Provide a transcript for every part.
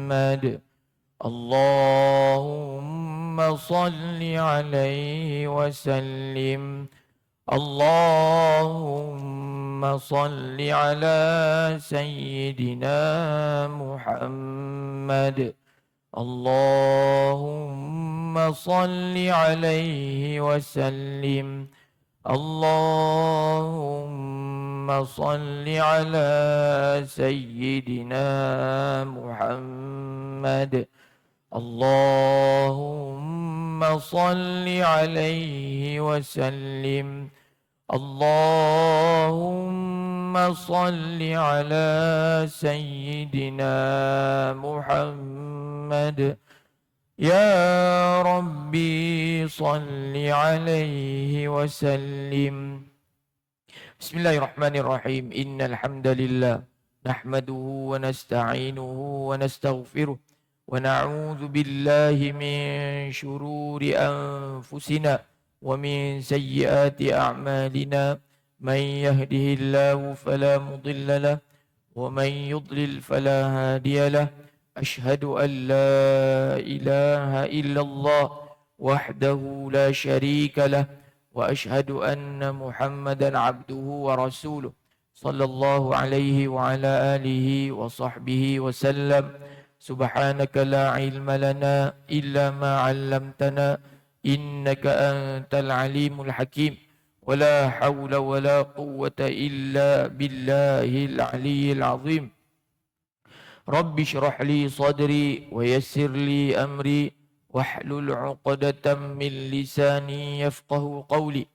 محمد اللهم صل عليه وسلم اللهم صل على سيدنا محمد اللهم صل عليه وسلم اللهم صل على سيدنا محمد اللهم صل عليه وسلم اللهم صل على سيدنا محمد يا ربي صل عليه وسلم بسم الله الرحمن الرحيم إن الحمد لله نحمده ونستعينه ونستغفره ونعوذ بالله من شرور أنفسنا ومن سيئات أعمالنا من يهده الله فلا مضل له ومن يضلل فلا هادي له أشهد أن لا إله إلا الله وحده لا شريك له وأشهد أن محمدا عبده ورسوله صلى الله عليه وعلى آله وصحبه وسلم سبحانك لا علم لنا إلا ما علمتنا إنك أنت العليم الحكيم ولا حول ولا قوة إلا بالله العلي العظيم رب اشرح لي صدري ويسر لي أمري واحلل عقدة من لساني يفقه قولي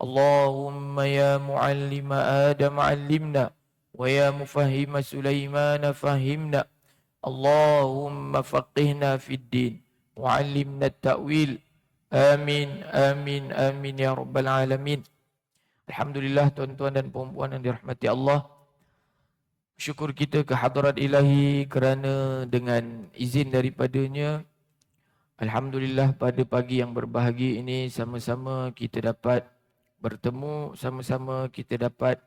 اللهم يا معلم آدم علمنا ويا مفهم سليمان فهمنا اللهم فقهنا في الدين وعلمنا التأويل آمين آمين آمين يا رب العالمين. Alhamdulillah tuan-tuan dan puan-puan yang dirahmati Allah, syukur kita ke hadrat ilahi kerana dengan izin daripadanya, alhamdulillah pada pagi yang berbahagia ini sama-sama kita dapat bertemu, sama-sama kita dapat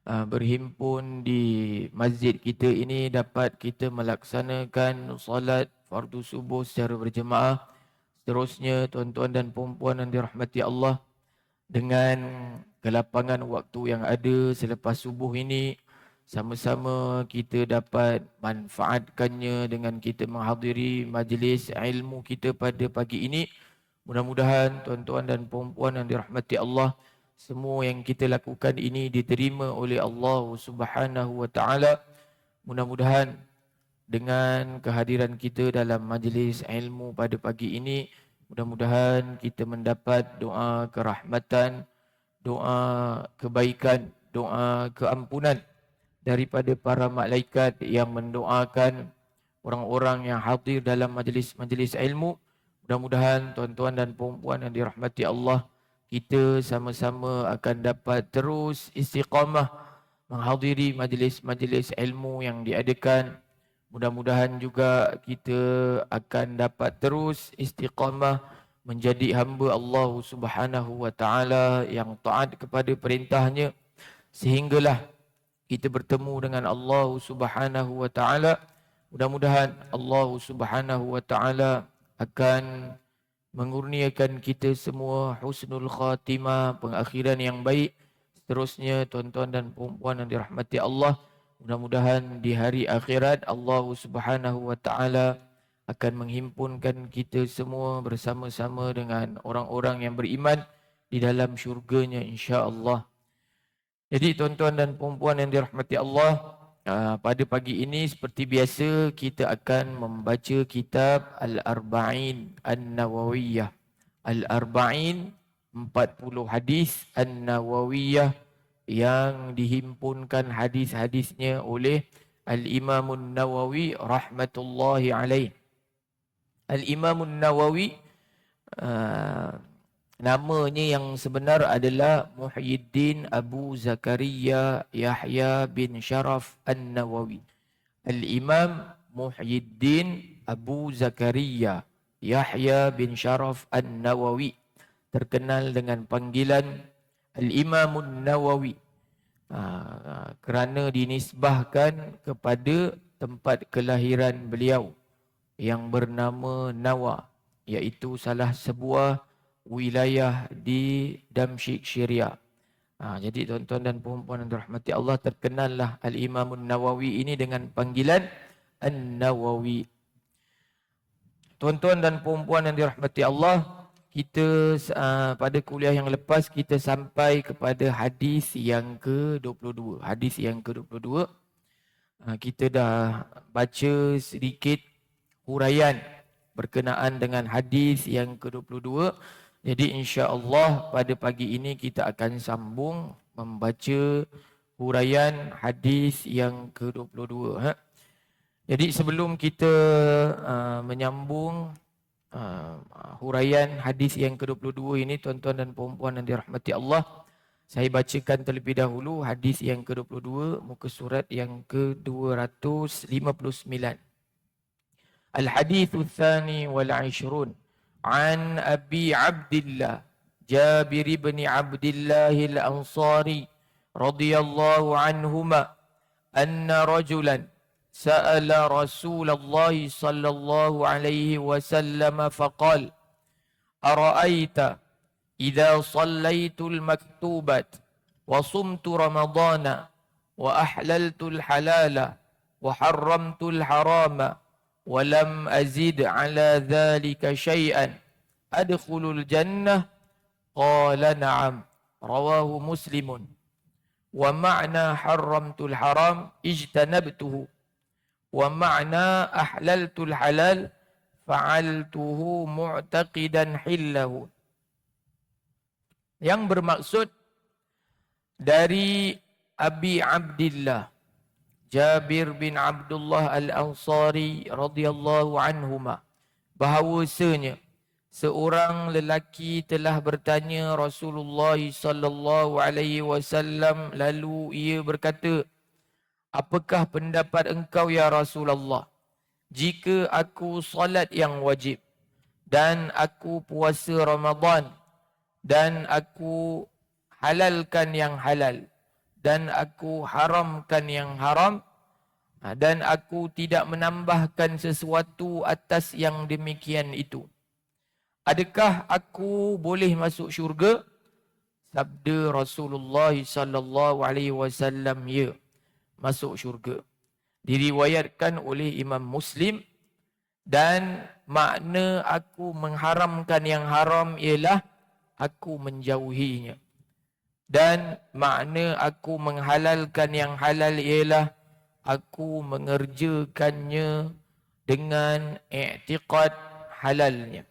berhimpun di masjid kita ini, dapat kita melaksanakan solat fardu subuh secara berjemaah. Seterusnya tuan-tuan dan puan-puan yang dirahmati Allah, dengan kelapangan waktu yang ada selepas subuh ini, sama-sama kita dapat manfaatkannya dengan kita menghadiri majlis ilmu kita pada pagi ini. Mudah-mudahan tuan-tuan dan puan-puan yang dirahmati Allah, semua yang kita lakukan ini diterima oleh Allah Subhanahu wa taala. Mudah-mudahan dengan kehadiran kita dalam majlis ilmu pada pagi ini, mudah-mudahan kita mendapat doa kerahmatan, doa kebaikan, doa keampunan daripada para malaikat yang mendoakan orang-orang yang hadir dalam majlis-majlis ilmu. Mudah-mudahan tuan-tuan dan puan-puan yang dirahmati Allah, kita sama-sama akan dapat terus istiqamah menghadiri majlis-majlis ilmu yang diadakan. Mudah-mudahan juga kita akan dapat terus istiqamah menjadi hamba Allah Subhanahu wa taala yang taat kepada perintahnya, sehinggalah kita bertemu dengan Allah Subhanahu wa taala. Mudah-mudahan Allah Subhanahu wa taala akan mengurniakan kita semua husnul khatimah, pengakhiran yang baik. Seterusnya tuan-tuan dan puan-puan yang dirahmati Allah, mudah-mudahan di hari akhirat Allah Subhanahu wa taala akan menghimpunkan kita semua bersama-sama dengan orang-orang yang beriman di dalam syurganya insya-Allah. Jadi tuan-tuan dan puan-puan yang dirahmati Allah, pada pagi ini seperti biasa kita akan membaca kitab Al-Arba'in An-Nawawiyah. Al-Arba'in 40 hadis An-Nawawiyah yang dihimpunkan hadis-hadisnya oleh Al-Imam An-Nawawi rahmatullahi alaih. Al-Imam An-Nawawi namanya yang sebenar adalah Muhyiddin Abu Zakaria Yahya bin Sharaf An-Nawawi. Al-Imam Muhyiddin Abu Zakaria Yahya bin Sharaf An-Nawawi, terkenal dengan panggilan Al-Imam An-Nawawi kerana dinisbahkan kepada tempat kelahiran beliau. yang bernama Nawa, iaitu salah sebuah wilayah di Damsyik, Syria. Jadi tuan-tuan dan puan-puan yang dirahmati Allah, terkenallah Al-Imam Nawawi ini dengan panggilan An-Nawawi. Tuan-tuan dan puan-puan yang dirahmati Allah, kita pada kuliah yang lepas kita sampai kepada hadis yang ke-22. Hadis yang ke-22, kita dah baca sedikit huraian berkenaan dengan hadis yang ke-22. Jadi insya-Allah pada pagi ini kita akan sambung membaca huraian hadis yang ke-22. Jadi sebelum kita menyambung huraian hadis yang ke-22 ini, tuan-tuan dan puan-puan yang dirahmati Allah, saya bacakan terlebih dahulu hadis yang ke-22, muka surat yang ke-259. Al-hadithu tsani wal 'ishrun an Abi Abdillah Jabir bin Abdillah al-Ansari radhiyallahu anhuma anna rajulan sa'ala Rasulullah sallallahu alaihi wasallam faqala ara'aita idza sallaitul maktubat wa sumtu ramadana wa ahlaltul halala wa harramtul harama wa lam azid ala dhalika syai'an adkhulul jannah qala na'am rawahu muslimun wa ma'na harramtul haram ijtanabtuhu wa ma'na ahlaltul halal fa'altuhu mu'taqidan hillahu. Yang bermaksud dari Abi Abdillah Jabir bin Abdullah al-Ansari radhiyallahu anhuma, bahawasanya seorang lelaki telah bertanya Rasulullah sallallahu alaihi wasallam, lalu ia berkata, apakah pendapat engkau ya Rasulullah jika aku salat yang wajib dan aku puasa Ramadan dan aku halalkan yang halal dan aku haramkan yang haram dan aku tidak menambahkan sesuatu atas yang demikian itu, adakah aku boleh masuk syurga? Sabda Rasulullah sallallahu alaihi wasallam, ya, masuk syurga. Diriwayatkan oleh Imam Muslim, dan makna aku mengharamkan yang haram ialah aku menjauhinya, dan makna aku menghalalkan yang halal ialah aku mengerjakannya dengan i'tiqad halalnya.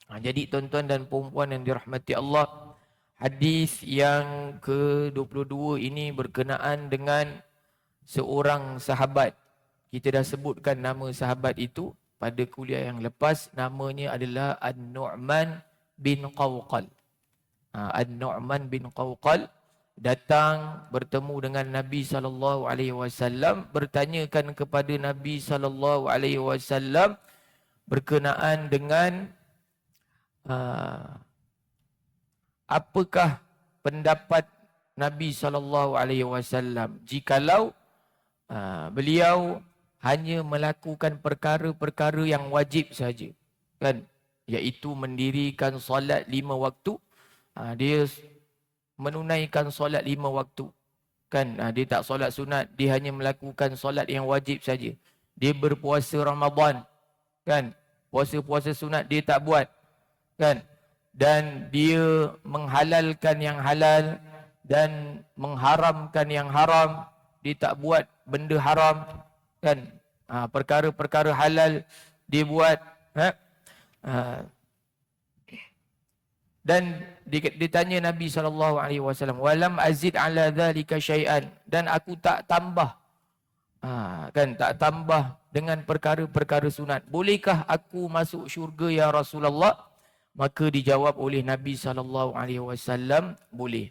Jadi tuan-tuan dan puan-puan yang dirahmati Allah, hadis yang ke-22 ini berkenaan dengan seorang sahabat. Kita dah sebutkan nama sahabat itu pada kuliah yang lepas. Namanya adalah An-Nu'man bin Qawqal. An-Nu'man bin Qawqal datang bertemu dengan Nabi SAW, bertanyakan kepada Nabi SAW berkenaan dengan apakah pendapat Nabi SAW jikalau beliau hanya melakukan perkara-perkara yang wajib saja, kan, iaitu mendirikan solat 5 waktu. Dia menunaikan solat 5 waktu, kan, dia tak solat sunat, dia hanya melakukan solat yang wajib saja. Dia berpuasa Ramadan, kan, puasa-puasa sunat dia tak buat, kan, dan dia menghalalkan yang halal dan mengharamkan yang haram. Dia tak buat benda haram, kan, perkara-perkara halal dia buat, dan ditanya Nabi SAW, walam azid ala dhalika syai'an, dan aku tak tambah, kan, tak tambah dengan perkara-perkara sunat. Bolehkah aku masuk syurga ya Rasulullah? Maka dijawab oleh Nabi SAW, boleh.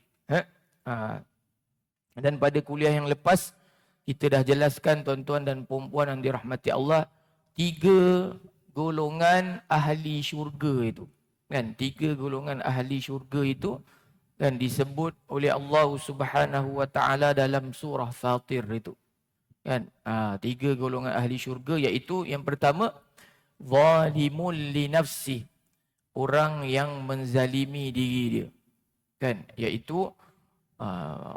Dan pada kuliah yang lepas kita dah jelaskan tuan-tuan dan puan-puan yang dirahmati Allah, 3 golongan ahli syurga itu, kan, 3 golongan ahli syurga itu, kan, disebut oleh Allah Subhanahu wa taala dalam surah Fatir itu, kan. 3 golongan ahli syurga, iaitu yang pertama zalimun li nafsi, orang yang menzalimi diri dia, kan, iaitu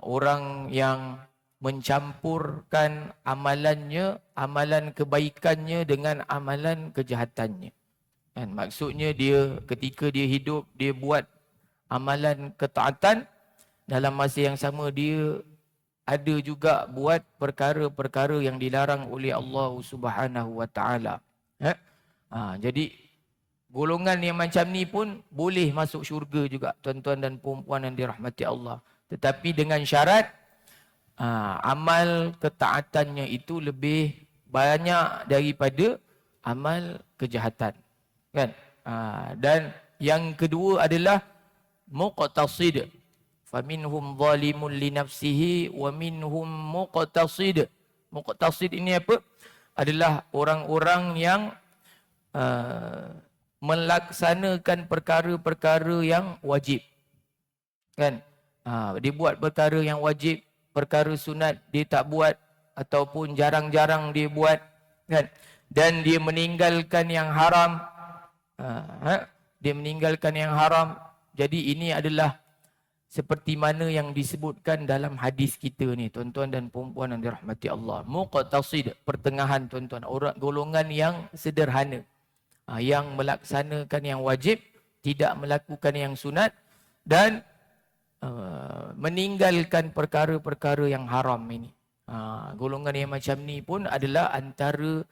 orang yang mencampurkan amalannya, amalan kebaikannya dengan amalan kejahatannya. Kan, maksudnya dia ketika dia hidup, dia buat amalan ketaatan, dalam masa yang sama dia ada juga buat perkara-perkara yang dilarang oleh Allah Subhanahu wa taala. Jadi golongan yang macam ni pun boleh masuk syurga juga, tuan-tuan dan puan-puan yang dirahmati Allah. Tetapi dengan syarat amal ketaatannya itu lebih banyak daripada amal kejahatan, kan? Dan yang kedua adalah muqtasid. Faminhum zalimun li nafsihi wa minhum muqtasid. Muqtasid ini apa? Adalah orang-orang yang melaksanakan perkara-perkara yang wajib, kan? Dia buat perkara yang wajib, perkara sunat dia tak buat ataupun jarang-jarang dia buat, kan? Dan dia meninggalkan yang haram. Dia meninggalkan yang haram. Jadi ini adalah seperti mana yang disebutkan dalam hadis kita ni, tuan-tuan dan puan-puan yang dirahmati Allah. Muqtasid, pertengahan, tuan-tuan. Orang golongan yang sederhana, yang melaksanakan yang wajib, tidak melakukan yang sunat, dan meninggalkan perkara-perkara yang haram ini. Golongan yang macam ni pun adalah antara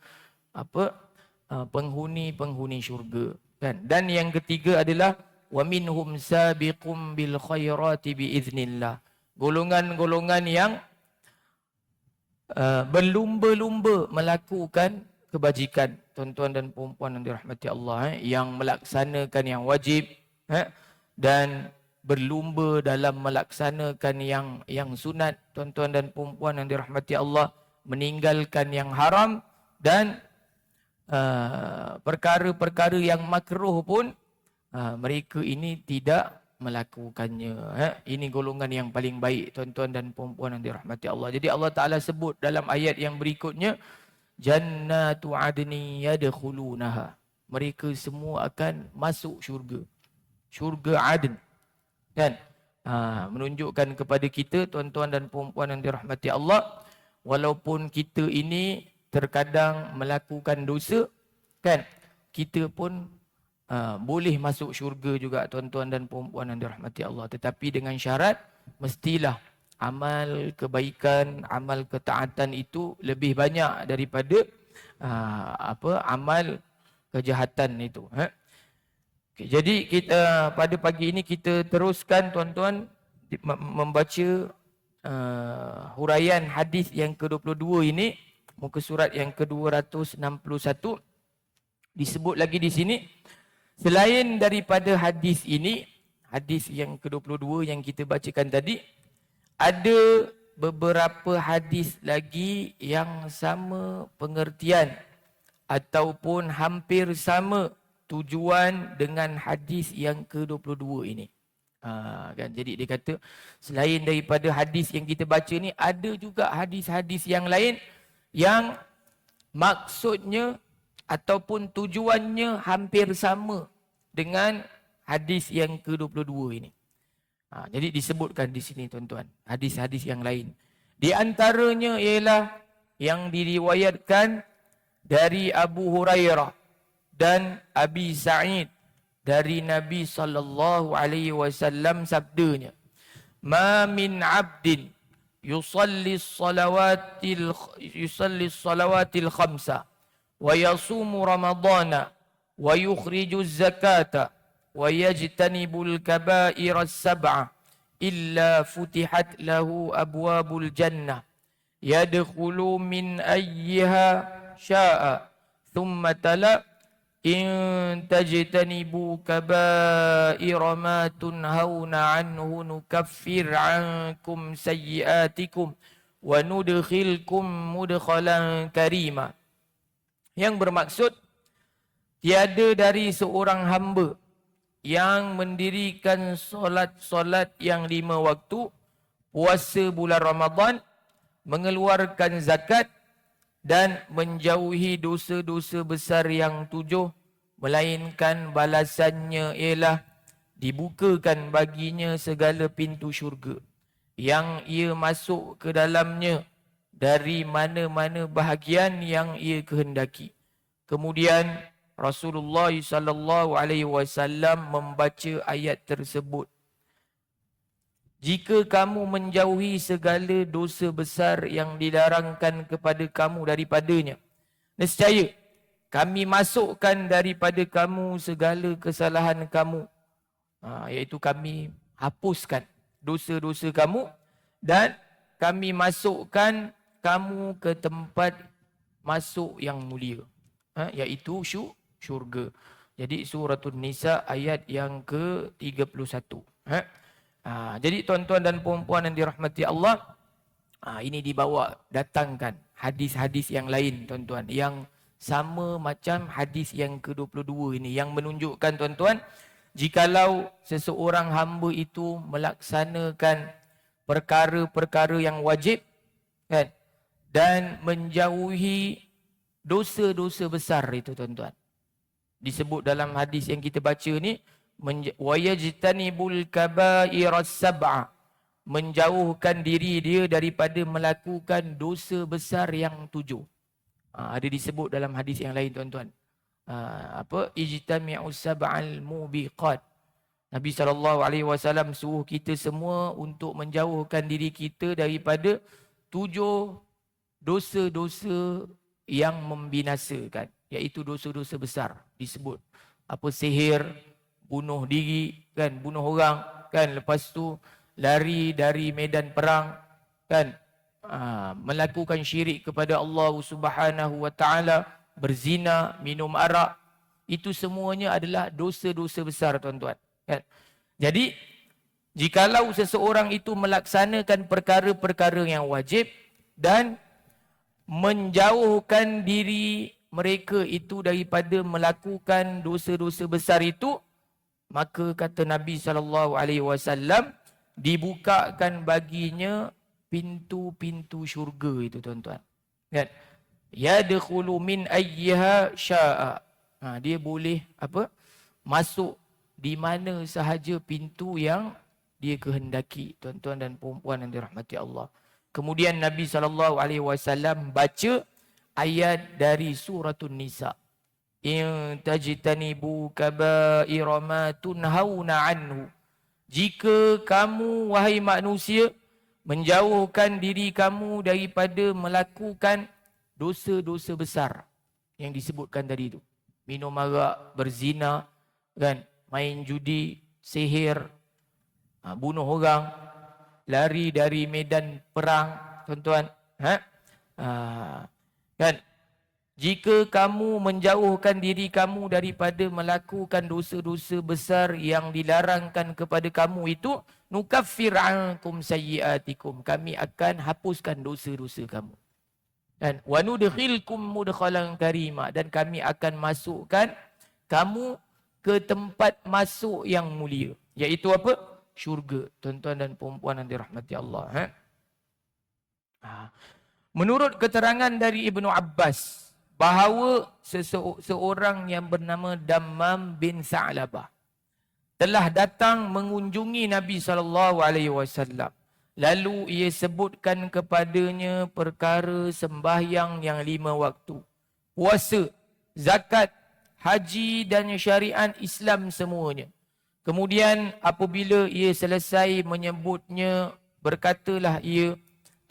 penghuni-penghuni syurga, kan? Dan yang ketiga adalah wa minhum sabiqum bil khairati biiznillah. Golongan-golongan yang berlumba-lumba melakukan kebajikan, tuan-tuan dan puan-puan yang dirahmati Allah, yang melaksanakan yang wajib, dan berlumba dalam melaksanakan yang sunat, tuan-tuan dan puan-puan yang dirahmati Allah, meninggalkan yang haram, dan perkara-perkara yang makruh pun mereka ini tidak melakukannya. Ini golongan yang paling baik, tuan-tuan dan puan-puan yang dirahmati Allah. Jadi Allah Ta'ala sebut dalam ayat yang berikutnya, Jannatu adni yadkhulunaha. Mereka semua akan masuk syurga. Syurga Adn, kan? Menunjukkan kepada kita, tuan-tuan dan puan-puan yang dirahmati Allah, walaupun kita ini terkadang melakukan dosa, kan, kita pun boleh masuk syurga juga, tuan-tuan dan puan-puan yang dirahmati Allah. Tetapi dengan syarat, mestilah amal kebaikan, amal ketaatan itu lebih banyak daripada amal kejahatan itu. Okay, jadi kita pada pagi ini kita teruskan, tuan-tuan, membaca huraian hadis yang ke-22 ini, muka surat yang ke-261. Disebut lagi di sini, selain daripada hadis ini, hadis yang ke-22 yang kita bacakan tadi, ada beberapa hadis lagi yang sama pengertian ataupun hampir sama tujuan dengan hadis yang ke-22 ini. Kan? Jadi dia kata, selain daripada hadis yang kita baca ni, ada juga hadis-hadis yang lain yang maksudnya ataupun tujuannya hampir sama dengan hadis yang ke-22 ini. Jadi disebutkan di sini, tuan-tuan, hadis-hadis yang lain. Di antaranya ialah yang diriwayatkan dari Abu Hurairah dan Abi Sa'id dari Nabi sallallahu alaihi wasallam, sabdanya, "Ma min 'abdin yusalli as-salawatil khamsa wa yasumu ramadana wa yukhriju az-zakata wa yajtanibul kaba'ira as-sab'a illa futihat lahu abwabul jannah yadkhulu min ayyiha sya'a thumma tala in tajtanibu kaba'ira ma tunhauna anhu nukaffir ankum sayyiatikum wa nudkhilkum mudkhalan karima." Yang bermaksud, tiada dari seorang hamba yang mendirikan solat-solat yang 5 waktu, puasa bulan Ramadan, mengeluarkan zakat, dan menjauhi dosa-dosa besar yang 7, melainkan balasannya ialah dibukakan baginya segala pintu syurga yang ia masuk ke dalamnya dari mana-mana bahagian yang ia kehendaki. Kemudian Rasulullah sallallahu alaihi wasallam membaca ayat tersebut. Jika kamu menjauhi segala dosa besar yang dilarangkan kepada kamu daripadanya, nescaya kami masukkan daripada kamu segala kesalahan kamu. Iaitu kami hapuskan dosa-dosa kamu dan kami masukkan kamu ke tempat masuk yang mulia. Iaitu syurga. Jadi suratul Nisa ayat yang ke-31. Jadi tuan-tuan dan puan-puan yang dirahmati Allah, ini dibawa datangkan hadis-hadis yang lain tuan-tuan, yang sama macam hadis yang ke-22 ini, yang menunjukkan tuan-tuan, jikalau seseorang hamba itu melaksanakan perkara-perkara yang wajib, kan, dan menjauhi dosa-dosa besar itu tuan-tuan. Disebut dalam hadis yang kita baca ni, wayajtanibul kabairas sab'a, menjauhkan diri dia daripada melakukan dosa besar yang 7. Ada disebut dalam hadis yang lain tuan-tuan. Ijtami'us sab'al mubiqat. Nabi SAW suruh kita semua untuk menjauhkan diri kita daripada 7 dosa-dosa yang membinasakan, iaitu dosa-dosa besar. Disebut sihir, bunuh diri, kan, bunuh orang, kan, lepas tu lari dari medan perang, kan, melakukan syirik kepada Allah Subhanahu wa taala, berzina, minum arak, itu semuanya adalah dosa-dosa besar tuan-tuan, kan. Jadi jikalau seseorang itu melaksanakan perkara-perkara yang wajib dan menjauhkan diri mereka itu daripada melakukan dosa-dosa besar itu, maka kata Nabi SAW, dibukakan baginya pintu-pintu syurga itu tuan-tuan. Kan? Yadkhulu min ayyiha sya'a. Dia boleh masuk di mana sahaja pintu yang dia kehendaki, tuan-tuan dan puan-puan yang dirahmati Allah. Kemudian Nabi SAW baca ayat dari suratul Nisa. In tajtanibu kaba'ira ma tunhauna anhu. Jika kamu, wahai manusia, menjauhkan diri kamu daripada melakukan dosa-dosa besar yang disebutkan tadi itu. Minum arak, berzina, kan, main judi, sihir, bunuh orang, lari dari medan perang, tuan-tuan. Kan? Jika kamu menjauhkan diri kamu daripada melakukan dosa-dosa besar yang dilarangkan kepada kamu itu, nukaffir ankum sayyiatikum, kami akan hapuskan dosa-dosa kamu. Dan wa nudkhilkum mudkhalan karima, dan kami akan masukkan kamu ke tempat masuk yang mulia, iaitu apa? Syurga, tuan-tuan dan puan-puan yang dirahmati Allah. Menurut keterangan dari Ibnu Abbas, bahawa seorang yang bernama Dammam bin Sa'labah telah datang mengunjungi Nabi SAW. Lalu ia sebutkan kepadanya perkara sembahyang yang 5 waktu, puasa, zakat, haji dan syariat Islam semuanya. Kemudian apabila ia selesai menyebutnya, berkatalah ia,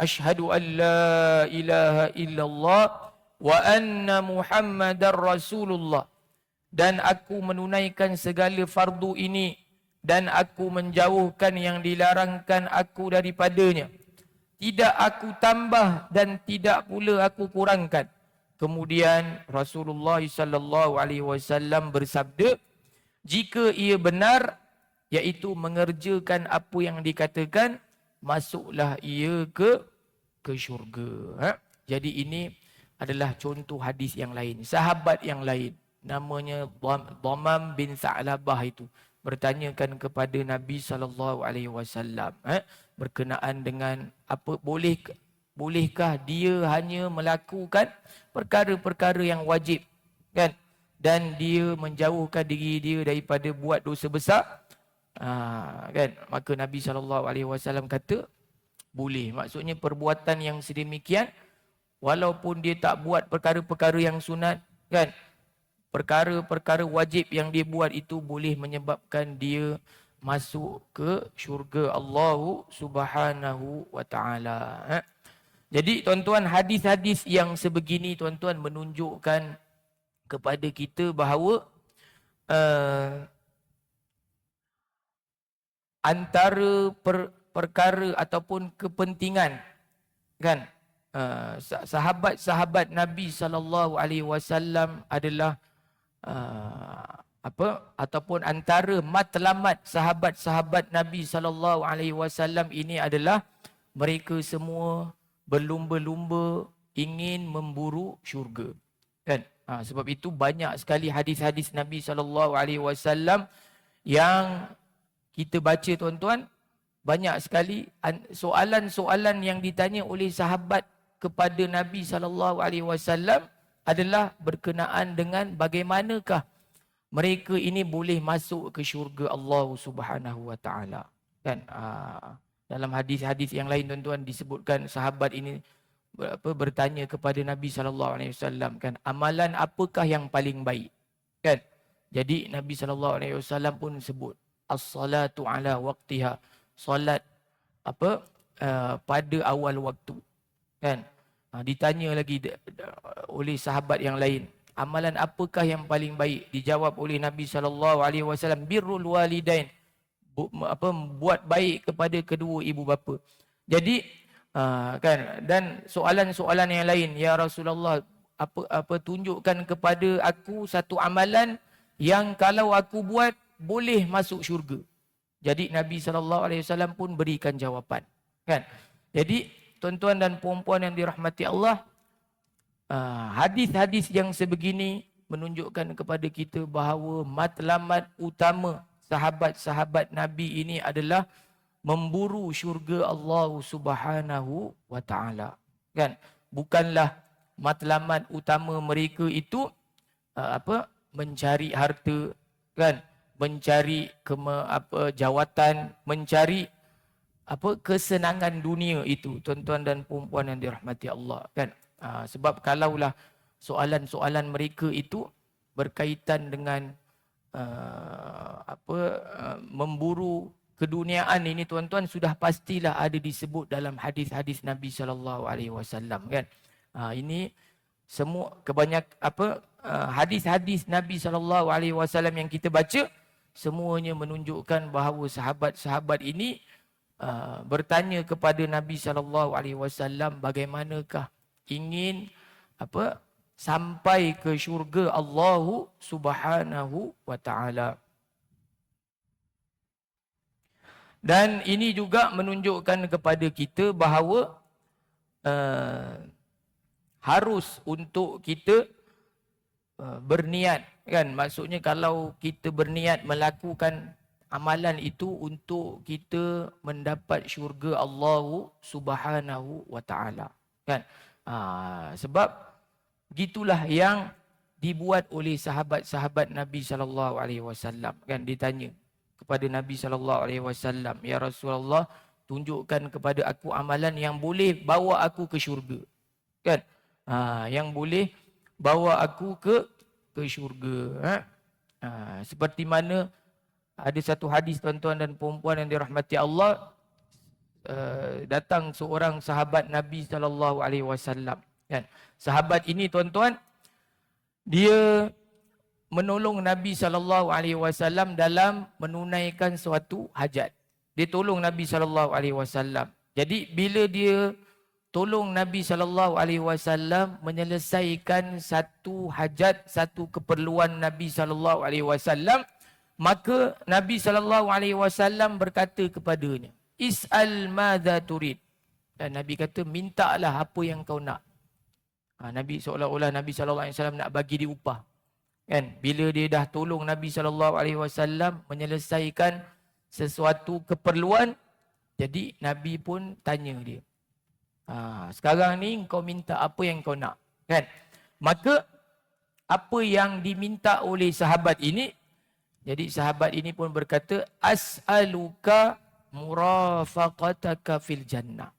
Asyhadu an la ilaha illallah wa anna Muhammadar Rasulullah, dan aku menunaikan segala fardu ini dan aku menjauhkan yang dilarangkan aku daripadanya. Tidak aku tambah dan tidak pula aku kurangkan. Kemudian Rasulullah sallallahu alaihi wasallam bersabda, jika ia benar, iaitu mengerjakan apa yang dikatakan, masuklah ia ke syurga. Jadi ini adalah contoh hadis yang lain. Sahabat yang lain, namanya Dhammam bin Sa'labah itu, bertanyakan kepada Nabi SAW berkenaan dengan apa, Bolehkah dia hanya melakukan perkara-perkara yang wajib, kan? Dan dia menjauhkan diri dia daripada buat dosa besar, kan? Maka Nabi SAW kata boleh. Maksudnya perbuatan yang sedemikian, walaupun dia tak buat perkara-perkara yang sunat, kan? Perkara-perkara wajib yang dia buat itu boleh menyebabkan dia masuk ke syurga Allah Subhanahu wa taala. Jadi tuan-tuan, hadis-hadis yang sebegini tuan-tuan menunjukkan kepada kita bahawa antara perkara ataupun kepentingan, kan, sahabat-sahabat Nabi SAW adalah ataupun antara matlamat sahabat-sahabat Nabi SAW ini adalah mereka semua berlumba-lumba ingin memburu syurga, kan? Sebab itu banyak sekali hadis-hadis Nabi SAW yang kita baca tuan-tuan, banyak sekali soalan-soalan yang ditanya oleh sahabat kepada Nabi SAW adalah berkenaan dengan bagaimanakah mereka ini boleh masuk ke syurga Allah Subhanahu wa taala, kan? Dalam hadis-hadis yang lain tuan-tuan disebutkan sahabat ini bertanya kepada Nabi SAW, kan, amalan apakah yang paling baik, kan? Jadi Nabi SAW pun sebut as-salatu ala waqtiha, solat pada awal waktu, kan? Ditanya lagi oleh sahabat yang lain, amalan apakah yang paling baik? Dijawab oleh Nabi SAW, birrul walidain, buat baik kepada kedua ibu bapa. Jadi kan, dan soalan-soalan yang lain, ya Rasulullah, tunjukkan kepada aku satu amalan yang kalau aku buat boleh masuk syurga. Jadi Nabi SAW pun berikan jawapan, kan? Jadi tuan-tuan dan puan-puan yang dirahmati Allah, hadis-hadis yang sebegini menunjukkan kepada kita bahawa matlamat utama sahabat-sahabat Nabi ini adalah memburu syurga Allah Subhanahu wa taala, kan? Bukanlah matlamat utama mereka itu mencari harta, kan? Mencari jawatan, mencari kesenangan dunia itu, tuan-tuan dan puan-puan yang dirahmati Allah, kan? Sebab kalaulah soalan-soalan mereka itu berkaitan dengan memburu keduniaan ini, tuan-tuan, sudah pastilah ada disebut dalam hadis-hadis Nabi SAW, kan? Ini semua hadis-hadis Nabi SAW yang kita baca semuanya menunjukkan bahawa sahabat-sahabat ini bertanya kepada Nabi SAW bagaimanakah ingin sampai ke syurga Allah Subhanahu wa taala. Dan ini juga menunjukkan kepada kita bahawa harus untuk kita berniat, kan? Maksudnya kalau kita berniat melakukan amalan itu untuk kita mendapat syurga Allah Subhanahu wa taala, kan? Sebab gitulah yang dibuat oleh sahabat-sahabat Nabi SAW, kan? Ditanya kepada Nabi SAW, ya Rasulullah, tunjukkan kepada aku amalan yang boleh bawa aku ke syurga, kan? Yang boleh bawa aku ke syurga. Seperti mana ada satu hadis, tuan-tuan dan puan-puan yang dirahmati Allah, datang seorang sahabat Nabi SAW, kan? Sahabat ini, tuan-tuan, dia menolong Nabi SAW dalam menunaikan suatu hajat. Dia tolong Nabi SAW. Jadi bila dia tolong Nabi SAW menyelesaikan satu hajat, satu keperluan Nabi SAW, maka Nabi SAW berkata kepadanya, Is'al madza turid. Dan Nabi kata, mintalah apa yang kau nak. Nabi seolah-olah Nabi SAW nak bagi dia upah, kan? Bila dia dah tolong Nabi SAW menyelesaikan sesuatu keperluan, jadi Nabi pun tanya dia, Sekarang ni kau minta apa yang kau nak. Kan? Maka apa yang diminta oleh sahabat ini, jadi sahabat ini pun berkata, as'aluka murafaqataka fil jannah.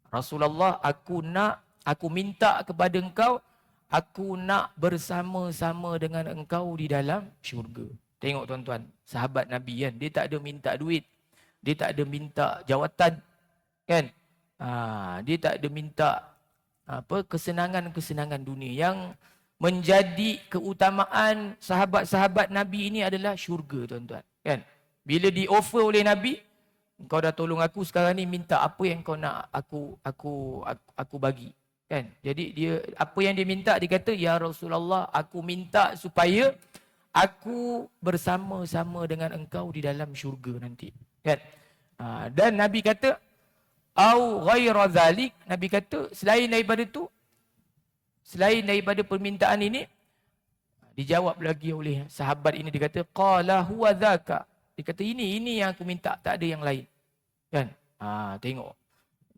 Rasulullah, aku minta kepada engkau, aku nak bersama-sama dengan engkau di dalam syurga. Tengok tuan-tuan, sahabat Nabi kan, dia tak ada minta duit, dia tak ada minta jawatan, kan? Dia tak ada minta kesenangan-kesenangan dunia. Yang menjadi keutamaan sahabat-sahabat Nabi ini adalah syurga, tuan-tuan. Kan? Bila di offer oleh Nabi, kau dah tolong aku, sekarang ni minta apa yang kau nak aku bagi. Kan? Jadi dia apa yang dia minta, dia kata, ya Rasulullah, aku minta supaya aku bersama-sama dengan engkau di dalam syurga nanti. Kan? Dan Nabi kata, au ghaira zalik, Nabi kata selain daripada tu, selain daripada permintaan ini, dijawab lagi oleh sahabat ini, dia kata qala huwa dzaka. Dia kata ini yang aku minta, tak ada yang lain. Kan? Tengok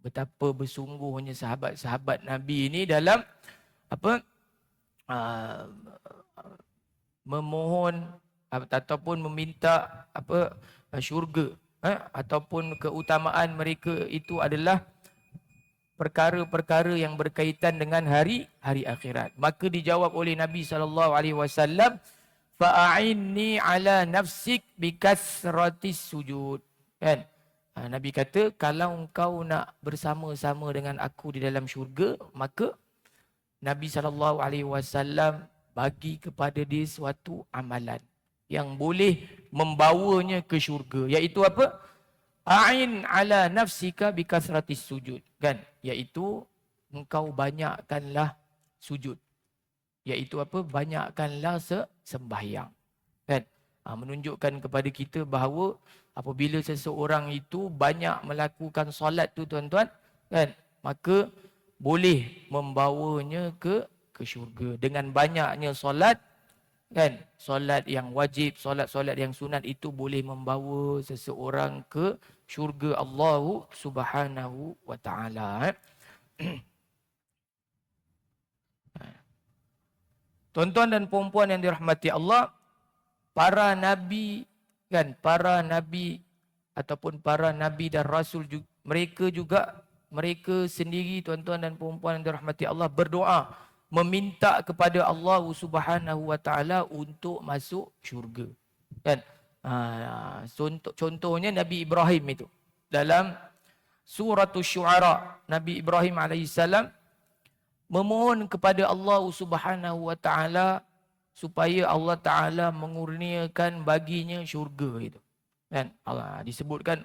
betapa bersungguhnya sahabat-sahabat Nabi ini dalam memohon ataupun meminta syurga, ataupun keutamaan mereka itu adalah perkara-perkara yang berkaitan dengan hari akhirat. Maka dijawab oleh Nabi SAW, fa'inni ala nafsik bikasratis sujud. Kan? Nabi kata, kalau engkau nak bersama-sama dengan aku di dalam syurga, maka Nabi SAW bagi kepada dia suatu amalan yang boleh membawanya ke syurga. Iaitu apa? A'in ala nafsika bikasratis sujud. Kan? Iaitu engkau banyakkanlah sujud. Iaitu apa? Banyakkanlah sembahyang. Kan? Menunjukkan kepada kita bahawa apabila seseorang itu banyak melakukan solat tu, tuan-tuan, kan, maka boleh membawanya ke syurga. Dengan banyaknya solat, kan, solat yang wajib, solat-solat yang sunat itu boleh membawa seseorang ke syurga Allah Subhanahu wa taala. Tuan-tuan dan puan-puan yang dirahmati Allah, para nabi, kan, para nabi ataupun para nabi dan rasul, mereka sendiri, tuan-tuan dan puan-puan yang dirahmati Allah, berdoa meminta kepada Allah Subhanahu wa taala untuk masuk syurga. Kan? Contohnya Nabi Ibrahim itu. Dalam surah Syu'ara, Nabi Ibrahim alaihissalam memohon kepada Allah Subhanahu wa taala supaya Allah Taala mengurniakan baginya syurga itu. Kan? Allah disebutkan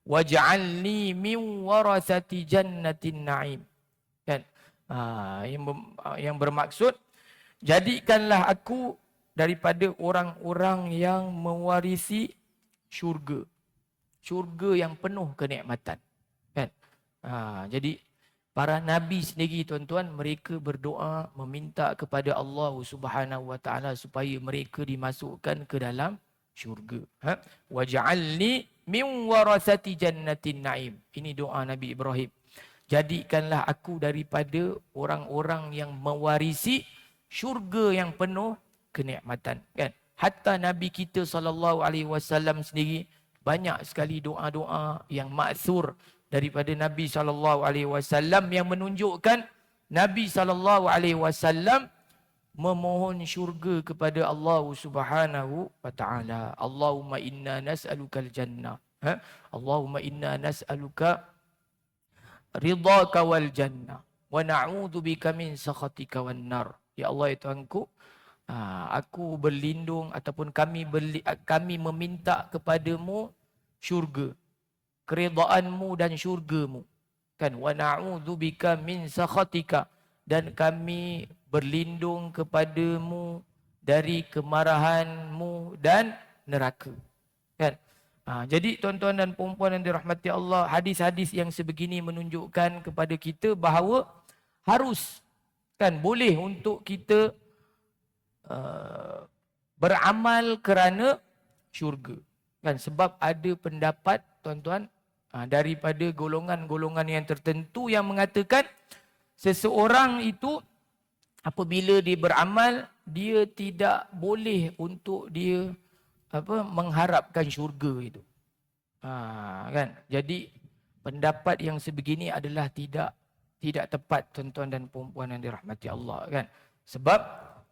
waj'alni min warasati jannatin na'im. Kan? Yang bermaksud, jadikanlah aku daripada orang-orang yang mewarisi syurga. Syurga yang penuh kenikmatan. Kan? Jadi para nabi sendiri, tuan-tuan, mereka berdoa meminta kepada Allah Subhanahu wa taala supaya mereka dimasukkan ke dalam syurga. Waj'alni min warasati jannatin na'im. Ini doa Nabi Ibrahim. Jadikanlah aku daripada orang-orang yang mewarisi syurga yang penuh kenikmatan. Kan? Hatta Nabi kita SAW sendiri banyak sekali doa-doa yang maksur daripada Nabi SAW yang menunjukkan Nabi SAW memohon syurga kepada Allah Subhanahu wa taala. Allahumma inna nas'alukal jannah. Allahumma inna nas'aluka ridhaka wal jannah wa na'udzubika min sakhatika wan nar. Ya Allah, ya Tuhanku, aku berlindung ataupun kami meminta kepadamu syurga, keridhaanmu dan syurgamu. Kan? Wa na'udzubika min sakhatika, dan kami berlindung kepadamu dari kemarahanmu dan neraka. Kan? Jadi tuan-tuan dan puan-puan yang dirahmati Allah, hadis-hadis yang sebegini menunjukkan kepada kita bahawa harus, kan, boleh untuk kita beramal kerana syurga. Kan? Sebab ada pendapat, tuan-tuan, Daripada golongan-golongan yang tertentu yang mengatakan seseorang itu apabila dia beramal, dia tidak boleh untuk dia mengharapkan syurga itu. Kan? Jadi pendapat yang sebegini adalah tidak tepat, tuan-tuan dan puan-puan yang dirahmati Allah, kan? Sebab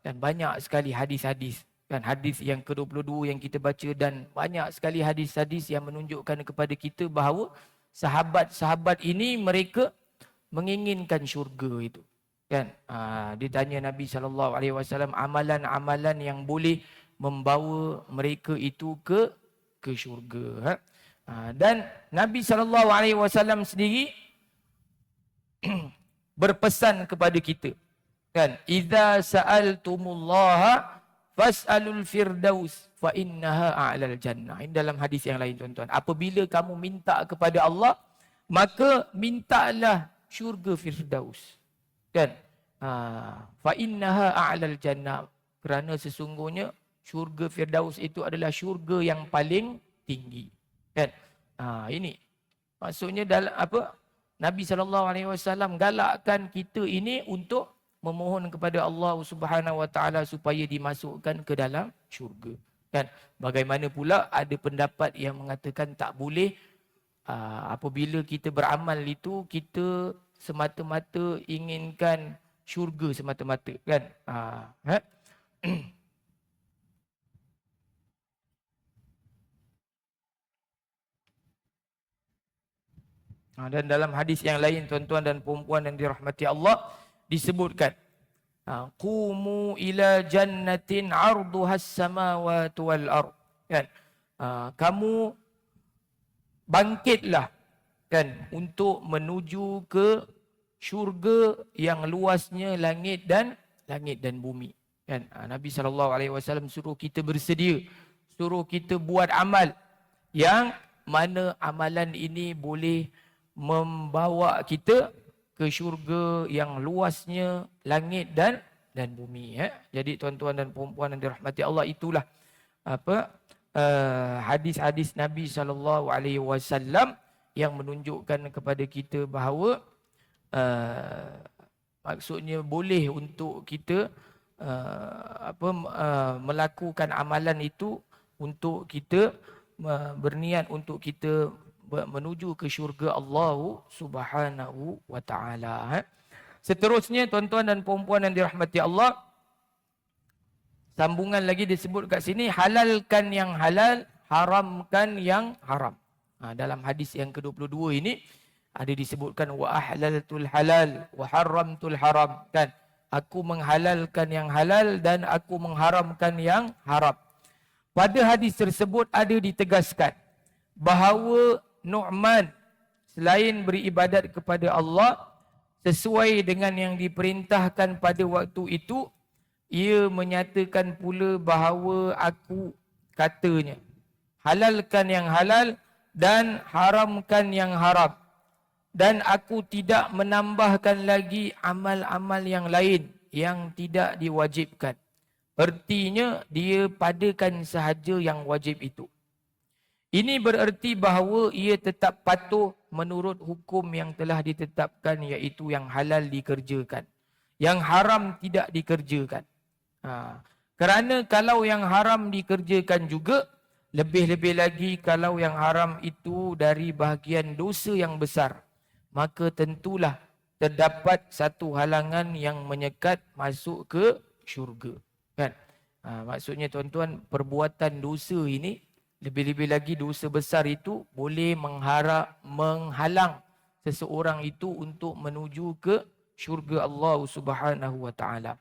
kan banyak sekali hadis-hadis, kan, hadis yang ke-22 yang kita baca, dan banyak sekali hadis-hadis yang menunjukkan kepada kita bahawa sahabat-sahabat ini mereka menginginkan syurga itu, kan? Ditanya Nabi SAW amalan-amalan yang boleh membawa mereka itu ke syurga. Dan Nabi SAW sendiri berpesan kepada kita, kan, idza sa'altumullaha fas'alul firdaus fa innaha a'lal jannah. Ini dalam hadis yang lain, tuan-tuan. Apabila kamu minta kepada Allah, maka mintalah syurga firdaus, kan? Fa innaha a'lal jannah, kerana sesungguhnya syurga firdaus itu adalah syurga yang paling tinggi, kan? Ini maksudnya dalam Nabi SAW galakkan kita ini untuk memohon kepada Allah Subhanahu Wa Taala supaya dimasukkan ke dalam syurga, kan? Bagaimana pula ada pendapat yang mengatakan tak boleh apabila kita beramal itu kita semata-mata inginkan syurga semata-mata, kan? Dan dalam hadis yang lain, tuan-tuan dan puan-puan yang dirahmati Allah, disebutkan qumu ila jannatin 'arduhas samawati wal ard, kan? Kamu bangkitlah, kan, untuk menuju ke syurga yang luasnya langit dan bumi, kan? Nabi SAW suruh kita bersedia, suruh kita buat amal yang mana amalan ini boleh membawa kita ke syurga yang luasnya langit dan bumi. Jadi tuan-tuan dan puan-puan yang dirahmati Allah, itulah hadis-hadis Nabi SAW yang menunjukkan kepada kita bahawa maksudnya boleh untuk kita melakukan amalan itu untuk kita berniat untuk kita menuju ke syurga Allah Subhanahu Wa Taala. Seterusnya, tuan-tuan dan puan-puan yang dirahmati Allah, sambungan lagi disebut kat sini, halalkan yang halal, haramkan yang haram. Dalam hadis yang ke-22 ini ada disebutkan wa ahlaltul halal wa haramtul haram, kan? Aku menghalalkan yang halal dan aku mengharamkan yang haram. Pada hadis tersebut ada ditegaskan bahawa Nu'man selain beribadat kepada Allah sesuai dengan yang diperintahkan pada waktu itu, ia menyatakan pula bahawa aku, katanya, halalkan yang halal dan haramkan yang haram, dan aku tidak menambahkan lagi amal-amal yang lain yang tidak diwajibkan. Artinya dia padakan sahaja yang wajib itu. Ini bererti bahawa ia tetap patuh menurut hukum yang telah ditetapkan, iaitu yang halal dikerjakan, yang haram tidak dikerjakan. Kerana kalau yang haram dikerjakan juga, lebih-lebih lagi kalau yang haram itu dari bahagian dosa yang besar, maka tentulah terdapat satu halangan yang menyekat masuk ke syurga, kan? Maksudnya, tuan-tuan, perbuatan dosa ini, lebih-lebih lagi dosa besar itu, boleh menghalang seseorang itu untuk menuju ke syurga Allah Subhanahu Wa Taala.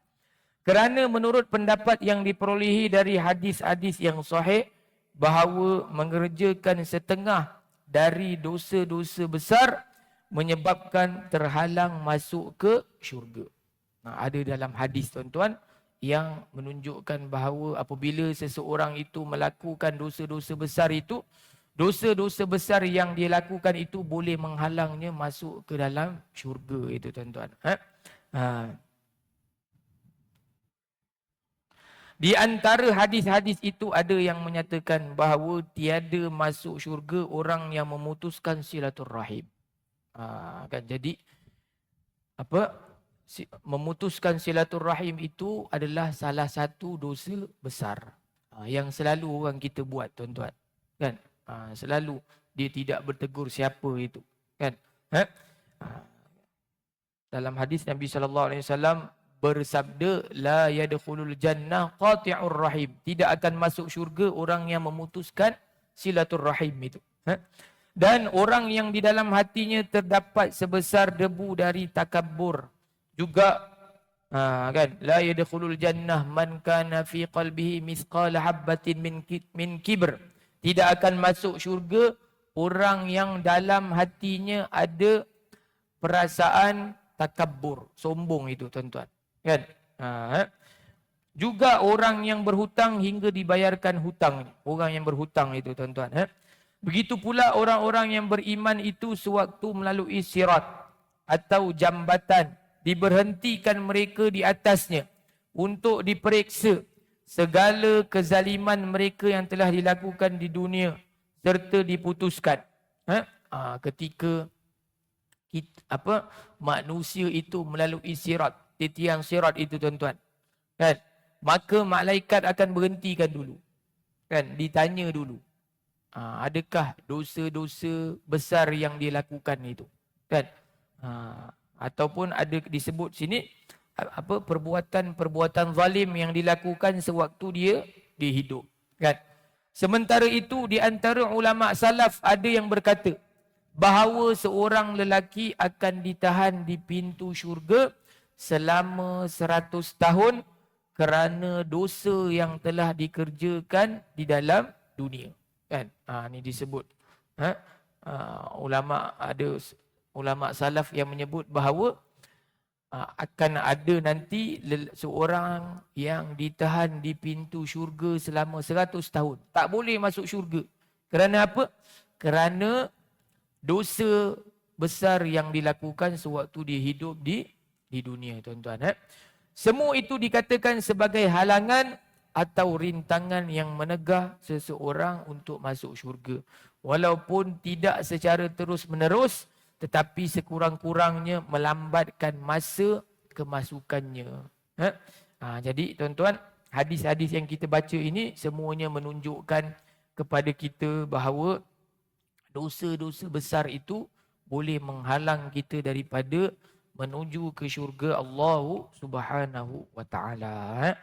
Kerana menurut pendapat yang diperolehi dari hadis-hadis yang sahih, bahawa mengerjakan setengah dari dosa-dosa besar menyebabkan terhalang masuk ke syurga. Ada dalam hadis, tuan-tuan, yang menunjukkan bahawa apabila seseorang itu melakukan dosa-dosa besar itu, dosa-dosa besar yang dia lakukan itu boleh menghalangnya masuk ke dalam syurga itu, tuan-tuan. Di antara hadis-hadis itu ada yang menyatakan bahawa tiada masuk syurga orang yang memutuskan silaturrahim. Kan jadi apa? Memutuskan silaturrahim itu adalah salah satu dosa besar yang selalu orang kita buat, tuan-tuan. Kan? Selalu dia tidak bertegur siapa itu. Kan? Dalam hadis Nabi SAW bersabda, la yadkhulul jannah qati'ur rahim. Tidak akan masuk syurga orang yang memutuskan silaturrahim itu. Dan orang yang di dalam hatinya terdapat sebesar debu dari takabur. Juga kan, la yadkhulul jannah man kana fi qalbihi mithqala habbatin min kibr. Tidak akan masuk syurga orang yang dalam hatinya ada perasaan takabur, sombong itu, tuan-tuan. Kan? Juga orang yang berhutang hingga dibayarkan hutang. Orang yang berhutang itu, tuan-tuan. Begitu pula orang-orang yang beriman itu sewaktu melalui sirat atau jambatan, diberhentikan mereka di atasnya untuk diperiksa segala kezaliman mereka yang telah dilakukan di dunia serta diputuskan. Ketika manusia itu melalui sirat, titian sirat itu, tuan-tuan, kan, maka malaikat akan berhentikan dulu, kan, ditanya dulu, adakah dosa-dosa besar yang dia lakukan itu, kan, ataupun ada disebut sini perbuatan-perbuatan zalim yang dilakukan sewaktu dia hidup, kan. Sementara itu di antara ulama salaf ada yang berkata bahawa seorang lelaki akan ditahan di pintu syurga selama 100 tahun kerana dosa yang telah dikerjakan di dalam dunia. Kan? Ini disebut. Ulama salaf yang menyebut bahawa akan ada nanti seorang yang ditahan di pintu syurga selama 100 tahun. Tak boleh masuk syurga. Kerana apa? Kerana dosa besar yang dilakukan sewaktu dia hidup di dunia, tuan-tuan. Semua itu dikatakan sebagai halangan atau rintangan yang menegah seseorang untuk masuk syurga. Walaupun tidak secara terus-menerus, tetapi sekurang-kurangnya melambatkan masa kemasukannya. Jadi, tuan-tuan, hadis-hadis yang kita baca ini semuanya menunjukkan kepada kita bahawa dosa-dosa besar itu boleh menghalang kita daripada menuju ke syurga Allah Subhanahu wa taala.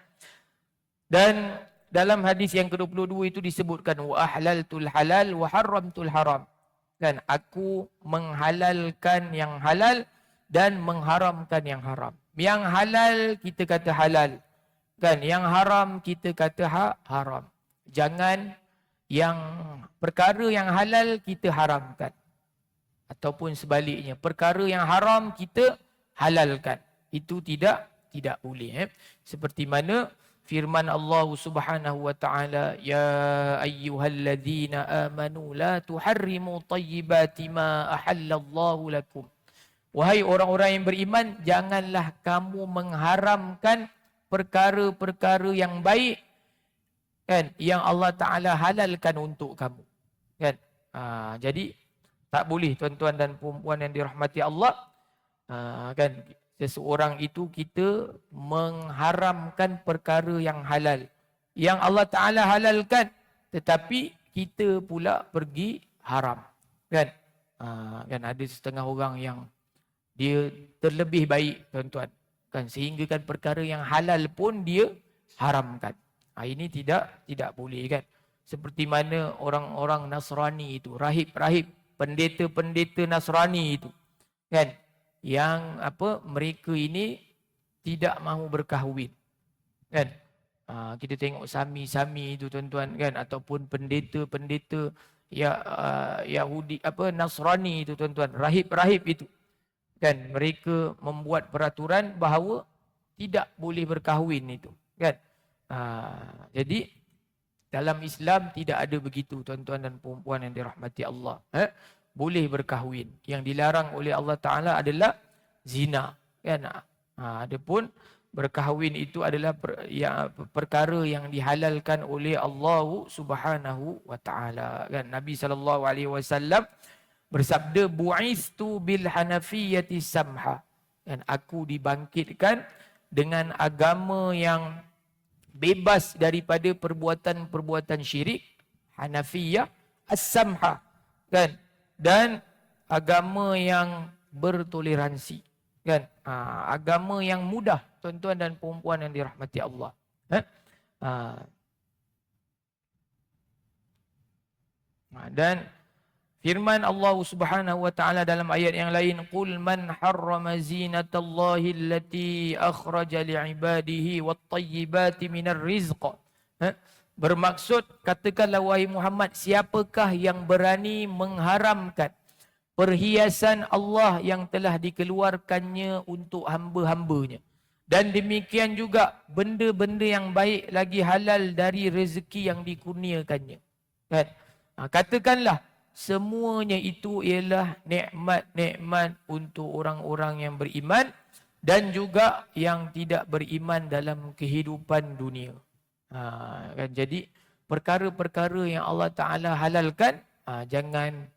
Dan dalam hadis yang ke-22 itu disebutkan wa ahlaltul halal wa haramtul haram. Kan, aku menghalalkan yang halal dan mengharamkan yang haram. Yang halal kita kata halal. Kan, yang haram kita kata haram. Jangan yang perkara yang halal kita haramkan. Ataupun sebaliknya, perkara yang haram kita halalkan. Itu tidak boleh. Seperti mana firman Allah Subhanahu wa taala, ya ayyuhalladzina amanu la tuharrimu tayyibati ma ahallallahu lakum. Wahai orang-orang yang beriman, janganlah kamu mengharamkan perkara-perkara yang baik, kan, yang Allah Taala halalkan untuk kamu. Kan? Jadi tak boleh, tuan-tuan dan puan-puan yang dirahmati Allah, kan, seseorang itu kita mengharamkan perkara yang halal, yang Allah Taala halalkan, tetapi kita pula pergi haram. Kan? Kan ada setengah orang yang dia terlebih baik, tuan-tuan, kan, sehingga kan perkara yang halal pun dia haramkan. Ini tidak boleh, kan. Seperti mana orang-orang Nasrani itu, rahib-rahib, pendeta-pendeta Nasrani itu, kan, yang mereka ini tidak mahu berkahwin, kan. Kita tengok sami-sami itu, tuan-tuan, kan, ataupun pendeta-pendeta Yahudi Nasrani itu, tuan-tuan, rahib-rahib itu, kan, mereka membuat peraturan bahawa tidak boleh berkahwin itu, kan. Jadi dalam Islam tidak ada begitu, tuan-tuan dan puan-puan yang dirahmati Allah. Boleh berkahwin. Yang dilarang oleh Allah Ta'ala adalah zina. Kan? Adapun berkahwin itu adalah perkara yang dihalalkan oleh Allah Subhanahu wa taala. Kan Nabi sallallahu alaihi wasallam bersabda, bu'istu bil hanafiyyati samha. Dan aku dibangkitkan dengan agama yang bebas daripada perbuatan-perbuatan syirik, Hanafiyah as-samha, kan, dan agama yang bertoleransi, kan, agama yang mudah, tuan-tuan dan puan-puan yang dirahmati Allah. Dan firman Allah Subhanahu wa taala dalam ayat yang lain, qul man harrama zinatallahi allati akhraja li'ibadihi wat-tayyibati minar rizq. Bermaksud, katakanlah wahai Muhammad, siapakah yang berani mengharamkan perhiasan Allah yang telah dikeluarkannya untuk hamba-hambanya, dan demikian juga benda-benda yang baik lagi halal dari rezeki yang dikurniakannya, kan? Katakanlah semuanya itu ialah nikmat-nikmat untuk orang-orang yang beriman dan juga yang tidak beriman dalam kehidupan dunia. Kan? Jadi perkara-perkara yang Allah Ta'ala halalkan, jangan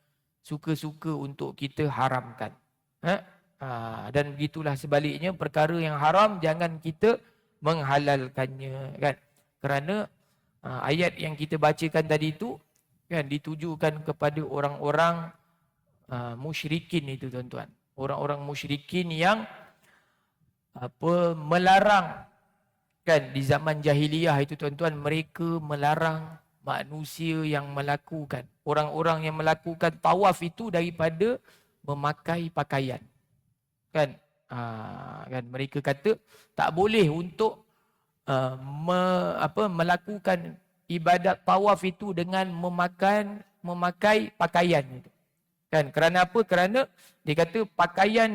suka-suka untuk kita haramkan. Dan begitulah sebaliknya, perkara yang haram jangan kita menghalalkannya. Kan? Kerana ayat yang kita bacakan tadi itu kan ditujukan kepada orang-orang musyrikin itu, tuan-tuan. Orang-orang musyrikin yang melarang, kan, di zaman jahiliyah itu, tuan-tuan, mereka melarang manusia yang melakukan, orang-orang yang melakukan tawaf itu daripada memakai pakaian. Kan? Kan mereka kata tak boleh untuk melakukan ibadat tawaf itu dengan memakai pakaian itu. Kan? Kerana apa? Kerana dia kata pakaian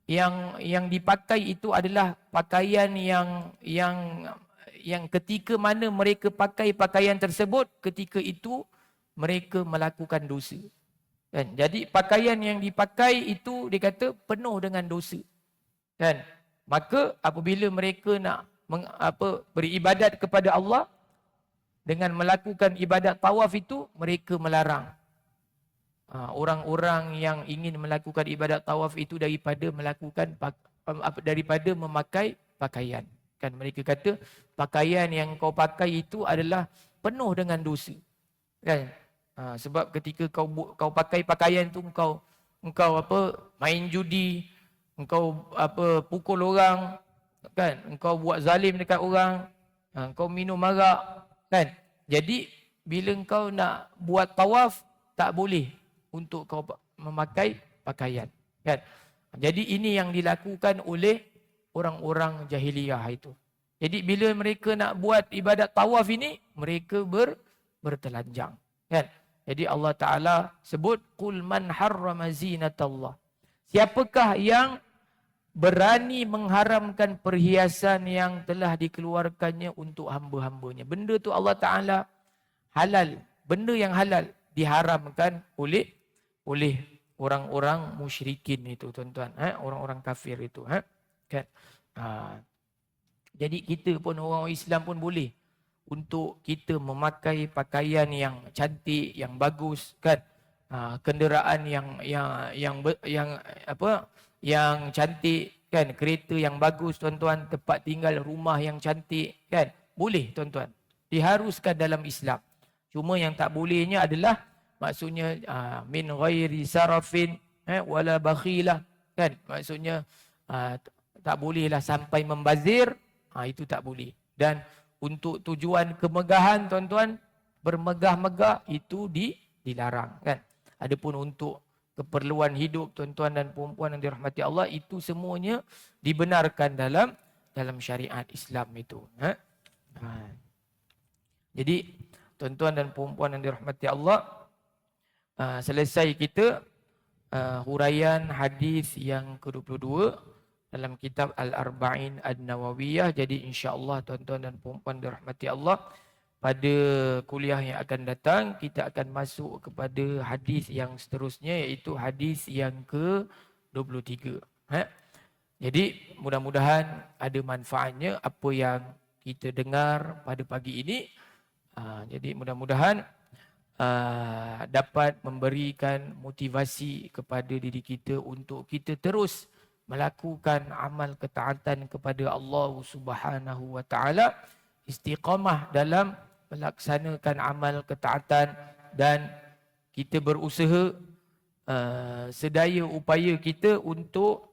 yang dipakai itu adalah pakaian yang ketika mana mereka pakai pakaian tersebut, ketika itu mereka melakukan dosa. Kan? Jadi pakaian yang dipakai itu dia kata penuh dengan dosa. Kan? Maka apabila mereka nak beribadat kepada Allah dengan melakukan ibadat tawaf itu, mereka melarang orang-orang yang ingin melakukan ibadat tawaf itu daripada memakai pakaian. Kan mereka kata pakaian yang kau pakai itu adalah penuh dengan dosa. Kan? Sebab ketika kau pakai pakaian itu, engkau main judi, engkau pukul orang, kan? Engkau buat zalim dekat orang, engkau minum arak, kan? Jadi bila engkau nak buat tawaf, tak boleh untuk kau memakai pakaian, kan? Jadi ini yang dilakukan oleh orang-orang jahiliyah itu. Jadi bila mereka nak buat ibadat tawaf ini, mereka bertelanjang, kan? Jadi Allah Ta'ala sebut, qul man harrama zinatallah. Siapakah yang berani mengharamkan perhiasan yang telah dikeluarkannya untuk hamba-hambanya? Benda tu Allah Ta'ala halal. Benda yang halal diharamkan oleh orang-orang musyrikin itu, tuan-tuan. Orang-orang kafir itu. Kan? Jadi kita pun, orang Islam pun boleh untuk kita memakai pakaian yang cantik, yang bagus, kan? Kenderaan yang cantik, kan? Kereta yang bagus, tuan-tuan, tempat tinggal, rumah yang cantik, kan? Boleh, tuan-tuan. Diharuskan dalam Islam. Cuma yang tak bolehnya adalah, maksudnya min ghairi sarafin wala bakhilah, kan? Maksudnya tak bolehlah sampai membazir, itu tak boleh. Dan untuk tujuan kemegahan, tuan-tuan, bermegah-megah itu dilarang, kan? Adapun untuk keperluan hidup, tuan-tuan dan puan-puan yang dirahmati Allah, itu semuanya dibenarkan dalam syariat Islam itu. Jadi tuan-tuan dan puan-puan yang dirahmati Allah, selesai kita huraian hadis yang ke-22 dalam kitab Al-Arba'in An-Nawawiyah. Jadi insya-Allah tuan-tuan dan puan-puan dirahmati Allah, pada kuliah yang akan datang kita akan masuk kepada hadis yang seterusnya, iaitu hadis yang ke-23. Jadi mudah-mudahan ada manfaatnya apa yang kita dengar pada pagi ini. Jadi mudah-mudahan dapat memberikan motivasi kepada diri kita untuk kita terus melakukan amal ketaatan kepada Allah Subhanahu wa taala, istiqamah dalam melaksanakan amal ketaatan, dan kita berusaha sedaya upaya kita untuk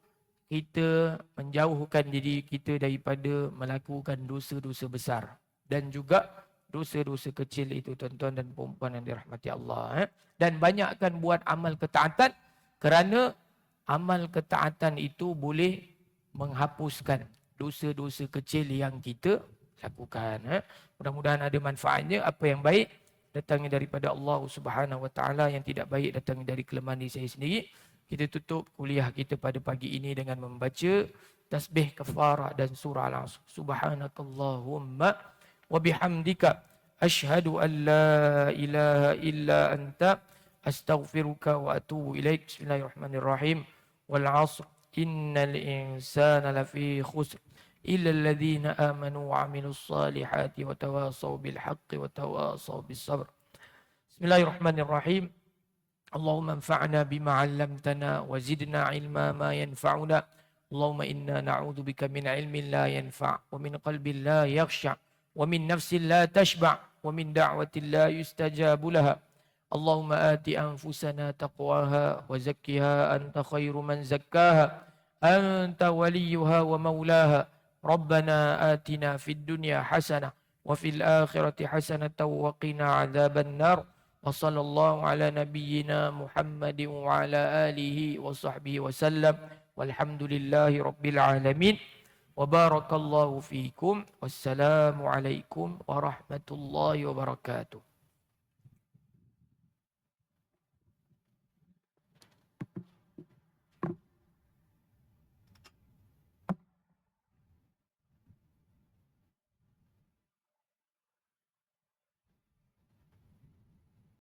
kita menjauhkan diri kita daripada melakukan dosa-dosa besar dan juga dosa-dosa kecil itu, tuan-tuan dan puan-puan yang dirahmati Allah. Dan banyakkan buat amal ketaatan, kerana amal ketaatan itu boleh menghapuskan dosa-dosa kecil yang kita lakukan. Mudah-mudahan ada manfaatnya. Apa yang baik datangnya daripada Allah Subhanahu wa taala, yang tidak baik datangnya dari kelemahan diri saya sendiri. Kita tutup kuliah kita pada pagi ini dengan membaca tasbih kafarah dan surah Al-Asr. Subhanakallahumma wa bihamdika asyhadu an la ilaha illa anta astaghfiruka wa atubu ilaik. Bismillahirrahmanirrahim. Wal 'asr innal insana lafi khusr illa alladhina amanu wa 'amilus salihati wa tawasaw bil haqqi wa tawasaw bis sabr. Bismillahirrahmanirrahim. Allahumma anfa'na bima 'allamtana wa zidna 'ilma ma yanfa'una. Allahumma inna na'udzubika min 'ilmin la yanfa' wa min qalbin la yakhsha' wa min nafsin la tashba' wa min da'watin la yustajabu laha. Allahumma ati anfusana taqwaha wa zakkiha anta khairu man zakkaha anta waliyuha wa maulaha. Rabbana atina fid dunya hasanah wa fil akhirati hasanatan wa qina 'adzaban nar. Wa sallallahu ala nabiyyina Muhammadin wa ala alihi wa sahbihi wa sallam. Walhamdulillahi rabbil alamin. Wa barakallahu fiikum. Wassalamu alaikum warahmatullahi wabarakatuh.